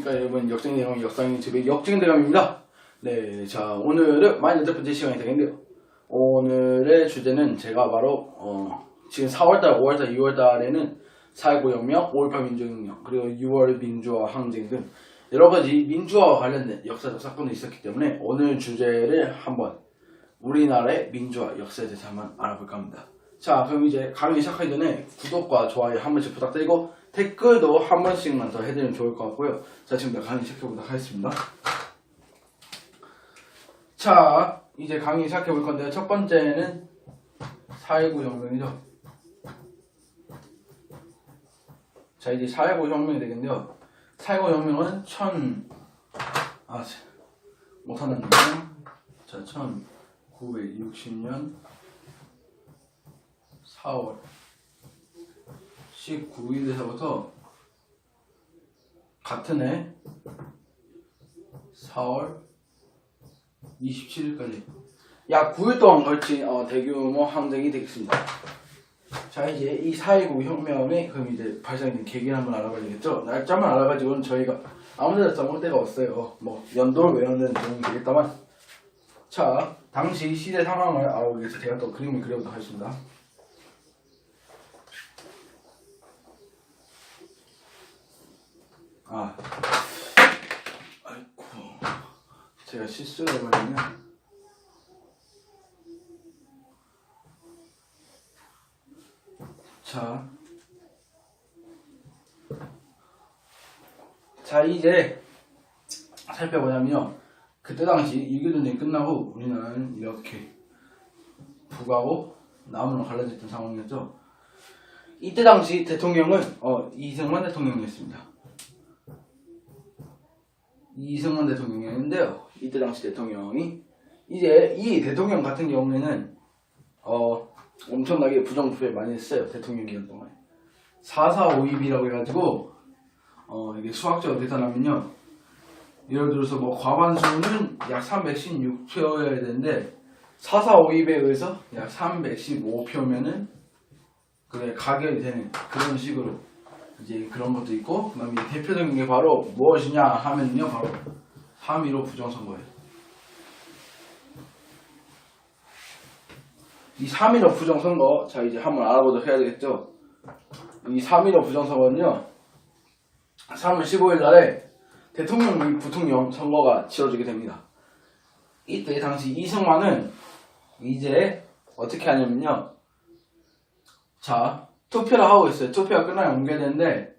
안녕하십니까 여러분. 역정대감 역상 유튜브의 역정대감입니다. 네, 자 오늘은 48번째 시간이 되겠는데요. 오늘의 주제는 제가 바로 지금 4월달, 5월달, 6월달에는 4.19 혁명, 5.18 민주혁명, 그리고 6월 민주화 항쟁 등 여러가지 민주화와 관련된 역사적 사건이 있었기 때문에 오늘 주제를 한번 우리나라의 민주화 역사에 대해서 한번 알아볼까 합니다. 자, 그럼 이제 강의 시작하기 전에 구독과 좋아요 한 번씩 부탁드리고 댓글도 한 번씩만 더 해드리면 좋을 것 같고요. 자, 지금부터 강의 시작해보도록 하겠습니다. 자, 이제 강의 시작해볼 건데요. 첫 번째는 4.19 혁명이죠. 자, 이제 4.19 혁명이 되겠는데요. 4.19 혁명은 못하는 자, 1960년 4월 19일에서부터 같은 해 4월 27일까지 약 9일 동안 걸친 대규모 항쟁이 되겠습니다. 자, 이제 이 4.19 혁명의 그럼 이제 발생된 계기를 한번 알아봐야 되겠죠. 날짜만 알아가지고는 저희가 아무데나 써볼 데가 없어요. 뭐 연도를 외우는 데는 도움이 되겠다만, 자, 당시 시대 상황을 알아보기 위해서 제가 또 그림을 그려보도록 하겠습니다. 아이고, 제가 실수를 해버렸네. 자, 이제 살펴보자면요. 그때 당시 6.25 전쟁이 끝나고 우리나라는 이렇게 북하고 남으로 갈라졌던 상황이었죠. 이때 당시 대통령은 이승만 대통령이었습니다. 이승만 대통령이었는데요. 이때 당시 대통령이 이제 이 대통령 같은 경우에는 엄청나게 부정부패 많이 했어요. 대통령 기간 동안 4.4.5.2이라고 해가지고 이게 수학적으로 계산하면요, 예를 들어서 뭐 과반수는 약 316표여야 되는데 4.4.5.2에 의해서 약 315표면은 그게 가결이 되는 그런 식으로 이제 그런 것도 있고, 그 다음에 대표적인 게 바로 무엇이냐 하면요, 바로 3.15 부정선거예요. 이 3.15 부정선거, 자 이제 한번 알아보도록 해야 되겠죠. 이 3.15 부정선거는요, 3월 15일 날에 대통령 및 부통령 선거가 치러지게 됩니다. 이때 당시 이승만은 이제 어떻게 하냐면요, 자, 투표를 하고 있어요. 투표가 끝나면 옮겨야 되는데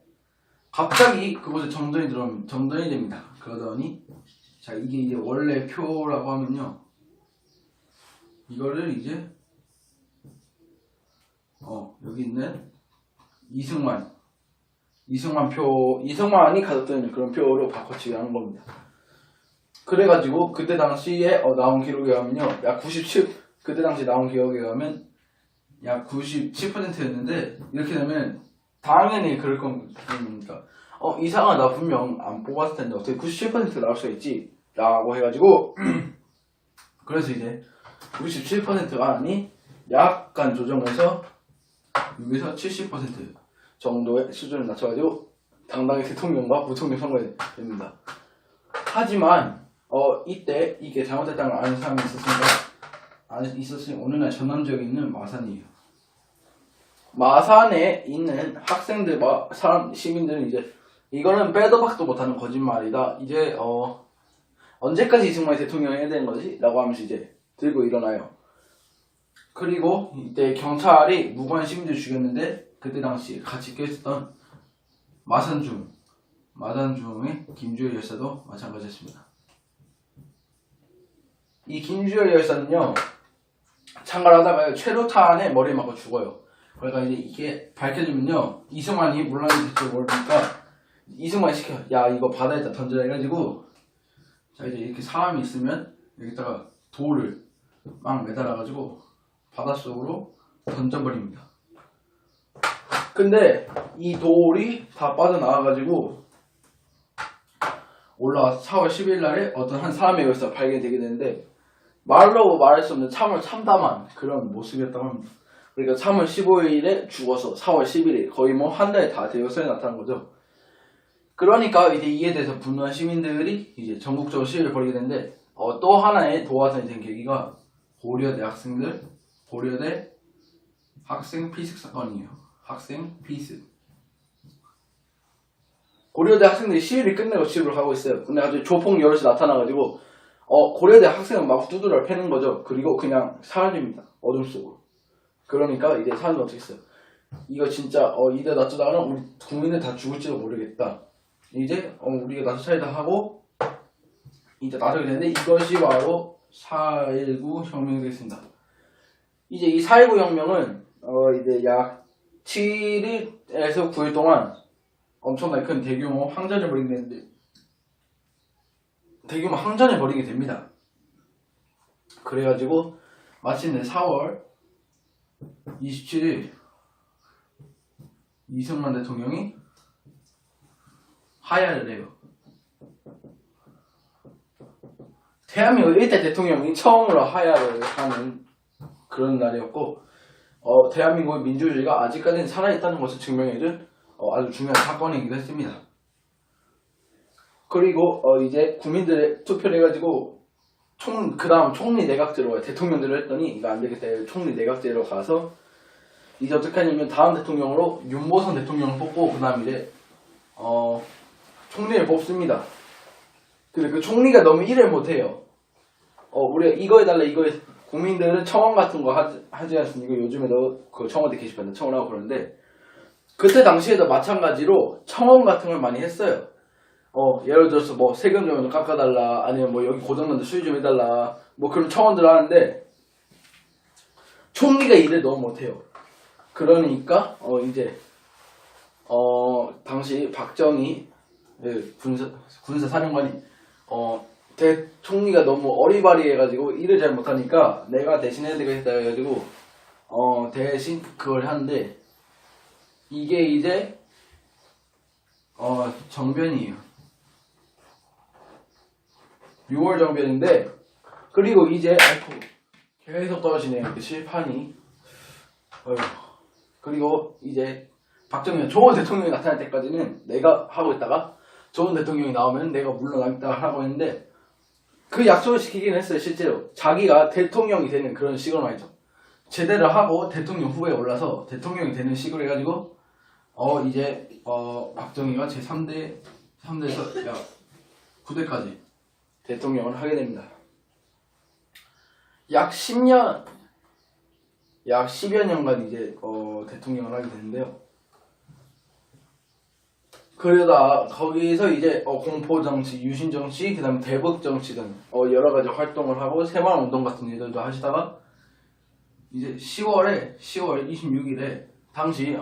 갑자기 그곳에 정전이 들어오면 정전이 됩니다. 그러더니, 자, 이게 이제 원래 표라고 하면요, 이거를 이제 여기 있는 이승만이 가졌던 그런 표로 바꿔치기 하는 겁니다. 그래가지고 그때 당시에 나온 기록에 의하면요, 그때 당시 나온 기록에 의하면 약 97%였는데, 이렇게 되면 당연히 그럴 겁니까? 이상하다, 분명 안 뽑았을 텐데 어떻게 97% 나올 수가 있지? 라고 해가지고 그래서 이제 97%가 아니 약간 조정해서 여기서 70% 정도의 수준을 낮춰가지고 당당히 대통령과 부통령 선거가 됩니다. 하지만 이때 이게 잘못됐다는 걸 아는 사람이 있었으니 어느 날 전남 지역에 있는 마산이에요. 마산에 있는 학생들과 시민들은 이제 이거는 빼도 박도 못하는 거짓말이다, 이제 언제까지 이승만이 대통령이 해야 되는 거지? 라고 하면서 이제 들고 일어나요. 그리고 이때 경찰이 무고한 시민들 죽였는데, 그때 당시 같이 껴있었던 마산중의 김주열 열사도 마찬가지였습니다. 이 김주열 열사는요, 참가하다가 최루탄에 머리에 맞고 죽어요. 그러니까 이제 이게 밝혀지면요, 이승만이 물란이 됐죠. 모르니까 이승만이 시켜, 야 이거 바다에다 던져라 해가지고, 자 이제 이렇게 사람이 있으면 여기다가 돌을 막 매달아가지고 바닷속으로 던져버립니다. 근데 이 돌이 다 빠져나와가지고 4월 10일 날에 어떤 한 사람에 의해서 발견되게 되는데, 말로 말할 수 없는 참담한 그런 모습이었다고 합니다. 그러니까 3월 15일에 죽어서 4월 11일 거의 뭐 한 달 다 되어서야 나타난 거죠. 그러니까 이제 이에 대해서 분노한 시민들이 이제 전국적으로 시위를 벌이게 되는데 또 하나의 도화선이 된 계기가 고려대 학생 피습 사건이에요. 학생 피습. 고려대 학생들이 시위를 끝내고 집을 가고 있어요. 근데 아주 조폭 여럿이 나타나가지고 고려대 학생은 막 두드려 패는 거죠. 그리고 그냥 사라집니다. 어둠 속으로. 그러니까 이제 사람들 어떻게 했어요? 이거 진짜 이대 놔두다가는 우리 국민들 다 죽을지도 모르겠다. 이제 우리가 나도 차이다 하고 이제 나서게 되는데 이것이 바로 4.19 혁명이 되겠습니다. 이제 이 4.19 혁명은 이제 약 7일에서 9일 동안 엄청나게 큰 대규모 항전을 벌이게 되는데 대규모 항전을 벌이게 됩니다. 그래가지고 마침내 4월 27일 이승만 대통령이 하야를 해요. 대한민국 일대 대통령이 처음으로 하야를 하는 그런 날이었고 대한민국의 민주주의가 아직까지는 살아있다는 것을 증명해준 아주 중요한 사건이기도 했습니다. 그리고 이제 국민들의 투표를 해가지고 그 다음 총리 내각제로 가요. 대통령제로 했더니 이거 안되겠다. 총리 내각제로 가서 이제 어떻게 하냐면 다음 대통령으로 윤보선 대통령을 뽑고 그 다음 이제 총리를 뽑습니다. 근데 그 총리가 너무 일을 못해요. 우리가 이거 해달라 이거 국민들은 청원 같은 거 하지 않습니까? 요즘에도 그 청와대 게시판에 청원하고 그러는데 그때 당시에도 마찬가지로 청원 같은 걸 많이 했어요. 예를 들어서 뭐 세금 좀 깎아달라 아니면 뭐 여기 고장난데 수리 좀 해달라 뭐 그런 청원들을 하는데 총리가 일을 너무 못해요. 그러니까 이제 당시 박정희 군사사령관이 총리가 너무 어리바리해가지고 일을 잘 못하니까 내가 대신 해야 되겠다 해가지고 대신 그걸 하는데 이게 이제 정변이에요. 6월 정변인데 그리고 이제 계속 떨어지네요. 그 실판이. 그리고 이제 박정희 좋은 대통령이 나타날 때까지는 내가 하고 있다가 좋은 대통령이 나오면 내가 물러나겠다 하고 했는데 그 약속을 지키긴 했어요. 실제로 자기가 대통령이 되는 그런 식으로 말이죠. 제대로 하고 대통령 후보에 올라서 대통령이 되는 식으로 해가지고 이제 박정희가 제3대에서 9대까지 대통령을 하게 됩니다. 약 10여 년간 이제 대통령을 하게 되는데요. 그러다 거기서 이제 공포정치, 유신정치, 그 다음에 대북정치 등 여러가지 활동을 하고 새마을운동 같은 일들도 하시다가 이제 10월 26일에 당시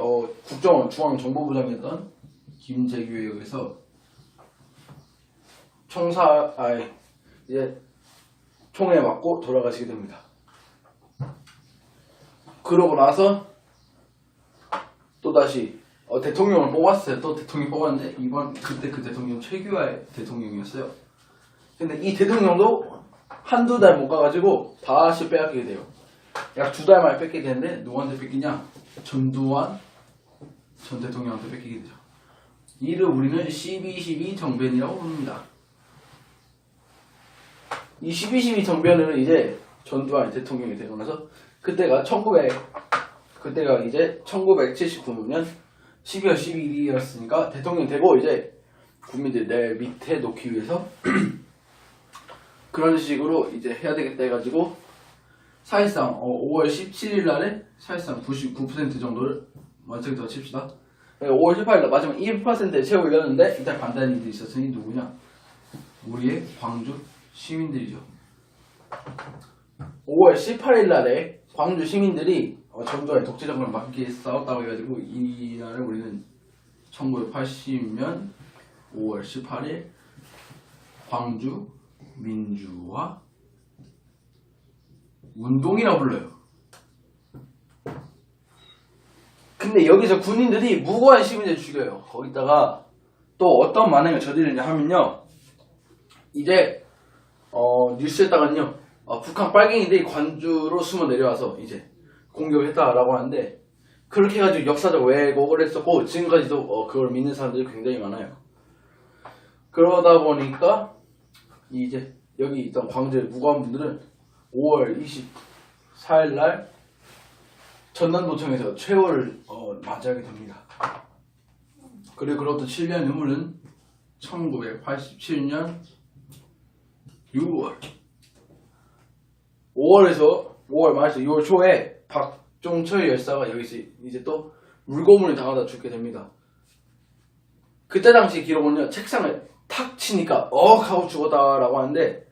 국정원 중앙정보부장이었던 김재규에 의해서 이제 총에 맞고 돌아가시게 됩니다. 그러고 나서 또다시 대통령을 뽑았어요. 또 대통령 뽑았는데 그때 그 대통령 최규하의 대통령이었어요. 근데 이 대통령도 한두 달 못 가가지고 다시 빼앗기게 돼요. 약 2달 만에 뺏기게 되는데 누구한테 뺏기냐? 전두환 전 대통령한테 뺏기게 되죠. 이를 우리는 12.12 정변이라고 부릅니다. 이 12.12 정변은 이제 전두환 대통령이 되고 나서 그때가 이제 1979년 12월 12일이었으니까 대통령이 되고 이제 국민들 내 밑에 놓기 위해서 그런 식으로 이제 해야 되겠다 해가지고 사실상 5월 17일 날에 사실상 99% 정도를 완성했다고 칩시다. 5월 18일 날 마지막 1%에 채우려는데 일단 반대하는 일이 있었으니 누구냐? 우리의 광주 시민들이죠. 5월 18일 날에 광주 시민들이 전두환의 독재정권을 막기 위해서 싸웠다고 해가지고 이 날을 우리는 1980년 5월 18일 광주 민주화 운동이라고 불러요. 근데 여기서 군인들이 무고한 시민을 죽여요. 거기다가 또 어떤 만행을 저지르냐 하면요, 이제 뉴스에다가는요 북한 빨갱이들이 관주로 숨어 내려와서 이제 공격을 했다라고 하는데, 그렇게 해가지고 역사적 왜곡을 했었고 지금까지도 그걸 믿는 사람들이 굉장히 많아요. 그러다 보니까 이제 여기 있던 광주의 무관분들은 5월 24일 날 전남도청에서 최후를 맞이하게 됩니다. 그리고 그로부터 7년 후는 1987년 6월 5월 말에서 6월 초에 박종철 열사가 여기서 이제 또 물고문을 당하다 죽게 됩니다. 그때 당시 기록은요, 책상을 탁 치니까 하고 죽었다라고 하는데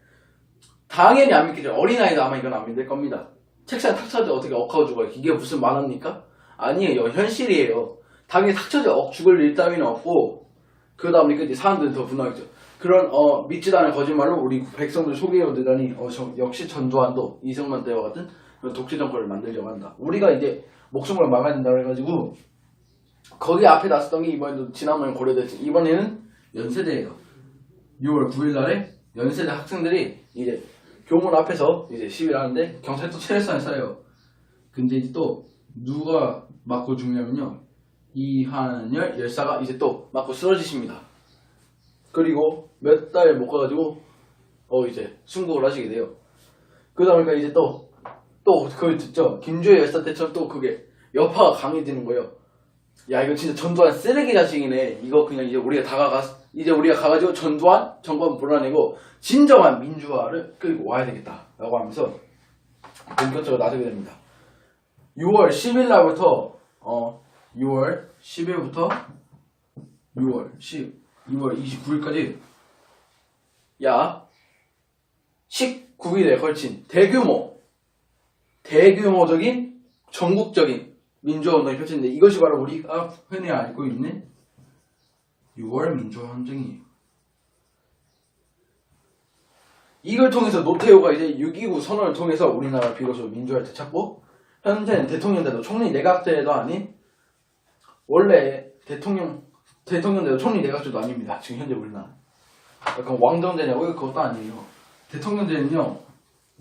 당연히 안 믿기죠. 어린아이도 아마 이건 안 믿을 겁니다. 책상에 탁 쳐서 어떻게 하고 죽어요? 이게 무슨 만화입니까? 아니에요. 현실이에요. 당연히 탁 쳐서 죽을 일 따위는 없고 그러다 보니까 이제 사람들은 더 분노하겠죠. 그런 믿지도 않은 거짓말로 우리 백성들 속이려 들다니 역시 전두환도 이승만 때와 같은 그런 독재 정권을 만들려고 한다. 우리가 이제 목숨을 막아야 된다고 해가지고 거기 앞에 놨었던 게 이번에도 지난번에 고려됐지. 이번에는 연세대예요. 6월 9일 날에 연세대 학생들이 이제 교문 앞에서 이제 시위를 하는데 경찰이 또 체류탄을 쏴요. 근데 이제 또 누가 맞고 죽냐면요, 이한열 열사가 이제 또 맞고 쓰러지십니다. 그리고 몇 달 못 가가지고 이제 순국을 하시게 돼요. 그러다 보니까 이제 또 그걸 듣죠. 김주혜 열사 때처럼 또 그게 여파가 강해지는 거예요. 야, 이거 진짜 전두환 쓰레기 자식이네. 이거 그냥 이제 우리가 가가지고 전두환 정권 몰아내고 진정한 민주화를 끌고 와야 되겠다 라고 하면서 본격적으로 나서게 됩니다. 6월 10일 날부터 6월 10일부터 6월 29일까지 약 19일에 걸친 대규모적인 전국적인 민주화운동이 펼쳤는데 이것이 바로 우리가 흔히 알고 있는 6월 민주화운동이에요. 이걸 통해서 노태우가 이제 6.29 선언을 통해서 우리나라 비로소 민주화를 되찾고 현재는 대통령제도 총리 내각제도 아닌 원래 대통령제도 총리 내각제도 아닙니다. 지금 현재 우리나라 약간 왕정제냐고요? 그것도 아니에요. 대통령제는요,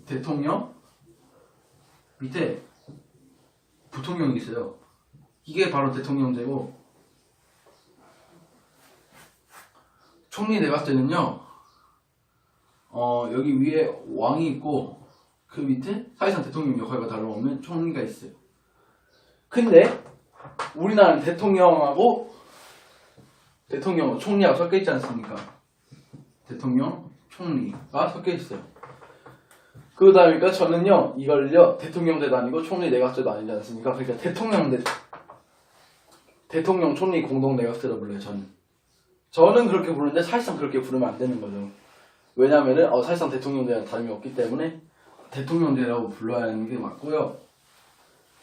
대통령 밑에 부통령이 있어요. 이게 바로 대통령제고, 총리 내각제는요, 여기 위에 왕이 있고 그 밑에 사실상 대통령 역할과 다름없는 총리가 있어요. 근데 우리나라는 대통령하고 총리하고 섞여 있지 않습니까? 대통령, 총리가 섞여 있어요. 그러다 보니까 저는요, 이걸요, 대통령제도 아니고 총리 내각제도 아니지 않습니까? 그러니까 대통령, 총리 공동 내각제로 불러요. 저는 그렇게 부르는데 사실상 그렇게 부르면 안 되는 거죠. 왜냐면은 사실상 대통령제랑 다름이 없기 때문에 대통령제라고 불러야 하는 게 맞고요.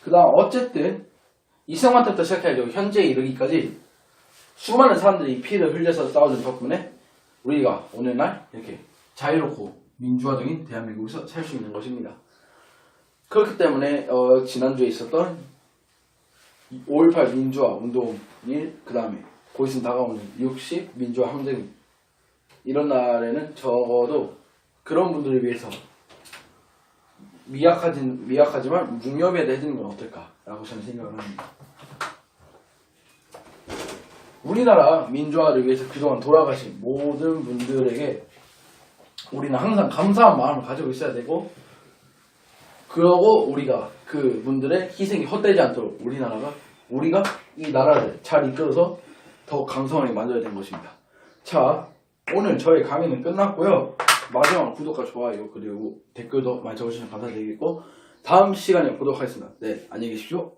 그 다음 어쨌든 이승만 때부터 시작해가지고 현재에 이르기까지 수많은 사람들이 피를 흘려서 싸워준 덕분에 우리가 오늘날 이렇게 자유롭고 민주화적인 대한민국에서 살 수 있는 것입니다. 그렇기 때문에 지난주에 있었던 5.18 민주화 운동일, 그 다음에 곧 있으면 다가오는 60 민주화 항쟁, 이런 날에는 적어도 그런 분들을 위해서 미약하지만 묵념이라도 해주는 건 어떨까라고 저는 생각을 합니다. 우리나라 민주화를 위해서 그동안 돌아가신 모든 분들에게 우리는 항상 감사한 마음을 가지고 있어야 되고, 그러고 우리가 그 분들의 희생이 헛되지 않도록 우리가 이 나라를 잘 이끌어서 더 강성하게 만들어야 되는 것입니다. 자, 오늘 저의 강의는 끝났고요. 마지막 구독과 좋아요 그리고 댓글도 많이 적어주시면 감사드리겠고, 다음 시간에 보도록 하겠습니다. 네, 안녕히 계십시오.